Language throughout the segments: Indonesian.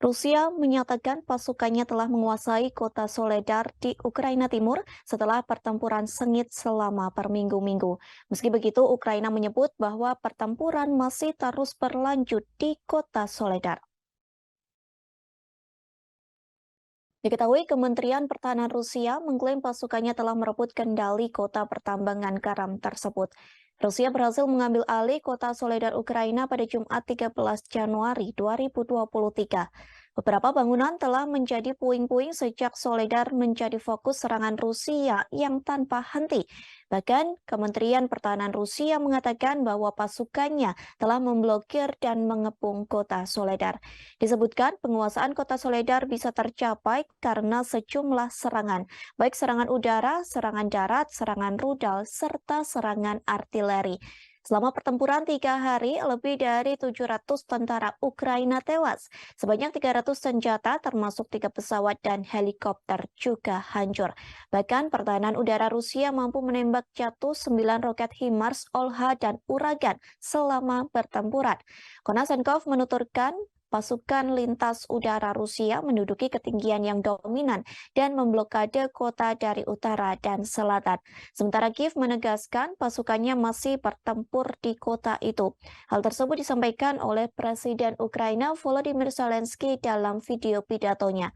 Rusia menyatakan pasukannya telah menguasai kota Soledar di Ukraina Timur setelah pertempuran sengit selama berminggu-minggu. Meski begitu, Ukraina menyebut bahwa pertempuran masih terus berlanjut di kota Soledar. Diketahui Kementerian Pertahanan Rusia mengklaim pasukannya telah merebut kendali kota pertambangan garam tersebut. Rusia berhasil mengambil alih kota Soledar Ukraina pada Jumat 13 Januari 2023. Beberapa bangunan telah menjadi puing-puing sejak Soledar menjadi fokus serangan Rusia yang tanpa henti. Bahkan, Kementerian Pertahanan Rusia mengatakan bahwa pasukannya telah memblokir dan mengepung kota Soledar. Disebutkan penguasaan kota Soledar bisa tercapai karena sejumlah serangan, baik serangan udara, serangan darat, serangan rudal, serta serangan artileri. Selama pertempuran 3 hari, lebih dari 700 tentara Ukraina tewas. Sebanyak 300 senjata termasuk 3 pesawat dan helikopter juga hancur. Bahkan pertahanan udara Rusia mampu menembak jatuh 9 roket HIMARS, Olha, dan Uragan selama pertempuran. Konasenkov menuturkan pasukan lintas udara Rusia menduduki ketinggian yang dominan dan memblokade kota dari utara dan selatan. Sementara Kiev menegaskan pasukannya masih bertempur di kota itu. Hal tersebut disampaikan oleh Presiden Ukraina Volodymyr Zelensky dalam video pidatonya.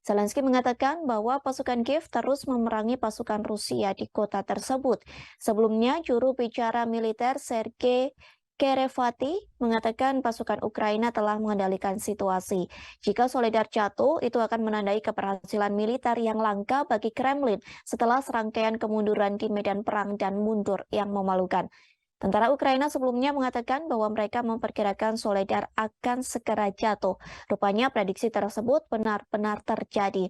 Zelensky mengatakan bahwa pasukan Kiev terus memerangi pasukan Rusia di kota tersebut. Sebelumnya, juru bicara militer Sergei Kerevati mengatakan pasukan Ukraina telah mengendalikan situasi. Jika Soledar jatuh, itu akan menandai keberhasilan militer yang langka bagi Kremlin setelah serangkaian kemunduran di medan perang dan mundur yang memalukan. Tentara Ukraina sebelumnya mengatakan bahwa mereka memperkirakan Soledar akan segera jatuh. Rupanya prediksi tersebut benar-benar terjadi.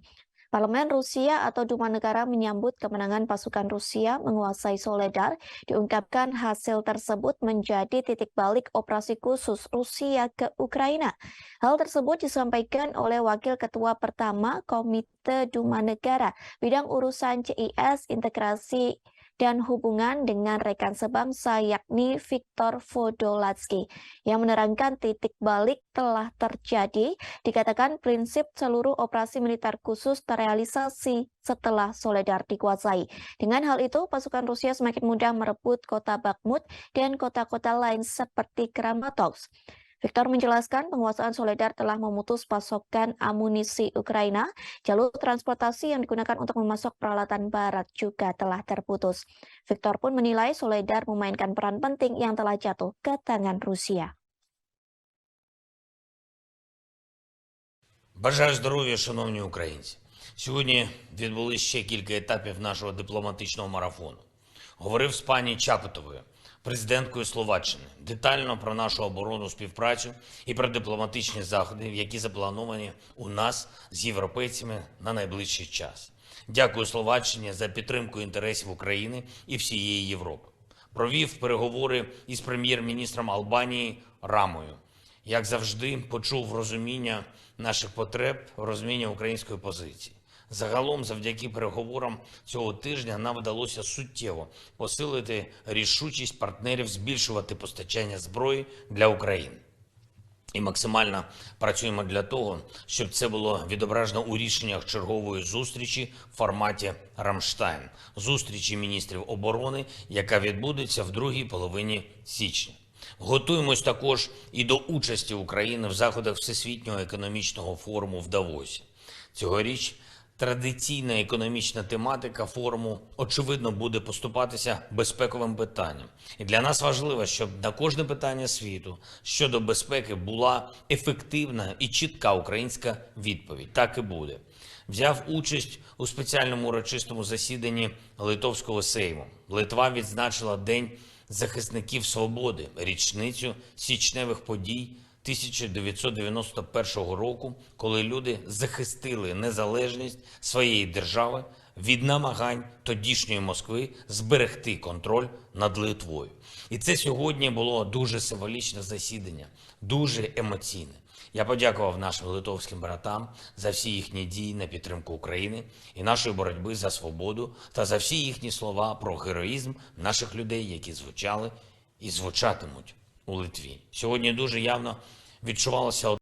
Parlemen Rusia atau Duma Negara menyambut kemenangan pasukan Rusia menguasai Soledar, diungkapkan hasil tersebut menjadi titik balik operasi khusus Rusia ke Ukraina. Hal tersebut disampaikan oleh Wakil Ketua Pertama Komite Duma Negara bidang urusan CIS, integrasi dan hubungan dengan rekan sebangsa yakni Viktor Podolatsky yang menerangkan titik balik telah terjadi, dikatakan prinsip seluruh operasi militer khusus terrealisasi setelah Soledar dikuasai. Dengan hal itu, pasukan Rusia semakin mudah merebut kota Bakhmut dan kota-kota lain seperti Kramatorsk. Viktor menjelaskan penguasaan Soledar telah memutus pasokan amunisi Ukraina. Jalur transportasi yang digunakan untuk memasok peralatan barat juga telah terputus. Viktor pun menilai Soledar memainkan peran penting yang telah jatuh ke tangan Rusia. Бажаю здоров'я, шановні українці. Сьогодні відбулись ще кілька етапів нашого дипломатичного марафону. Говорив з пані Чапутовою, президенткою Словаччини, детально про нашу оборонну співпрацю і про дипломатичні заходи, які заплановані у нас з європейцями на найближчий час. Дякую Словаччині за підтримку інтересів України і всієї Європи. Провів переговори із прем'єр-міністром Албанії Рамою. Як завжди, почув розуміння наших потреб, розуміння української позиції. Загалом, завдяки переговорам цього тижня нам вдалося суттєво посилити рішучість партнерів збільшувати постачання зброї для України. І максимально працюємо для того, щоб це було відображено у рішеннях чергової зустрічі в форматі «Рамштайн» – зустрічі міністрів оборони, яка відбудеться в другій половині січня. Готуємось також і до участі України в заходах Всесвітнього економічного форуму в Давосі. Цьогоріч традиційна економічна тематика форуму, очевидно, буде поступатися безпековим питанням. І для нас важливо, щоб на кожне питання світу щодо безпеки була ефективна і чітка українська відповідь. Так і буде. Взяв участь у спеціальному урочистому засіданні Литовського Сейму. Литва відзначила День захисників свободи, річницю січневих подій 1991 року, коли люди захистили незалежність своєї держави від намагань тодішньої Москви зберегти контроль над Литвою. І це сьогодні було дуже символічне засідання, дуже емоційне. Я подякував нашим литовським братам за всі їхні дії на підтримку України і нашої боротьби за свободу та за всі їхні слова про героїзм наших людей, які звучали і звучатимуть у Литві. Сьогодні дуже явно відчувалося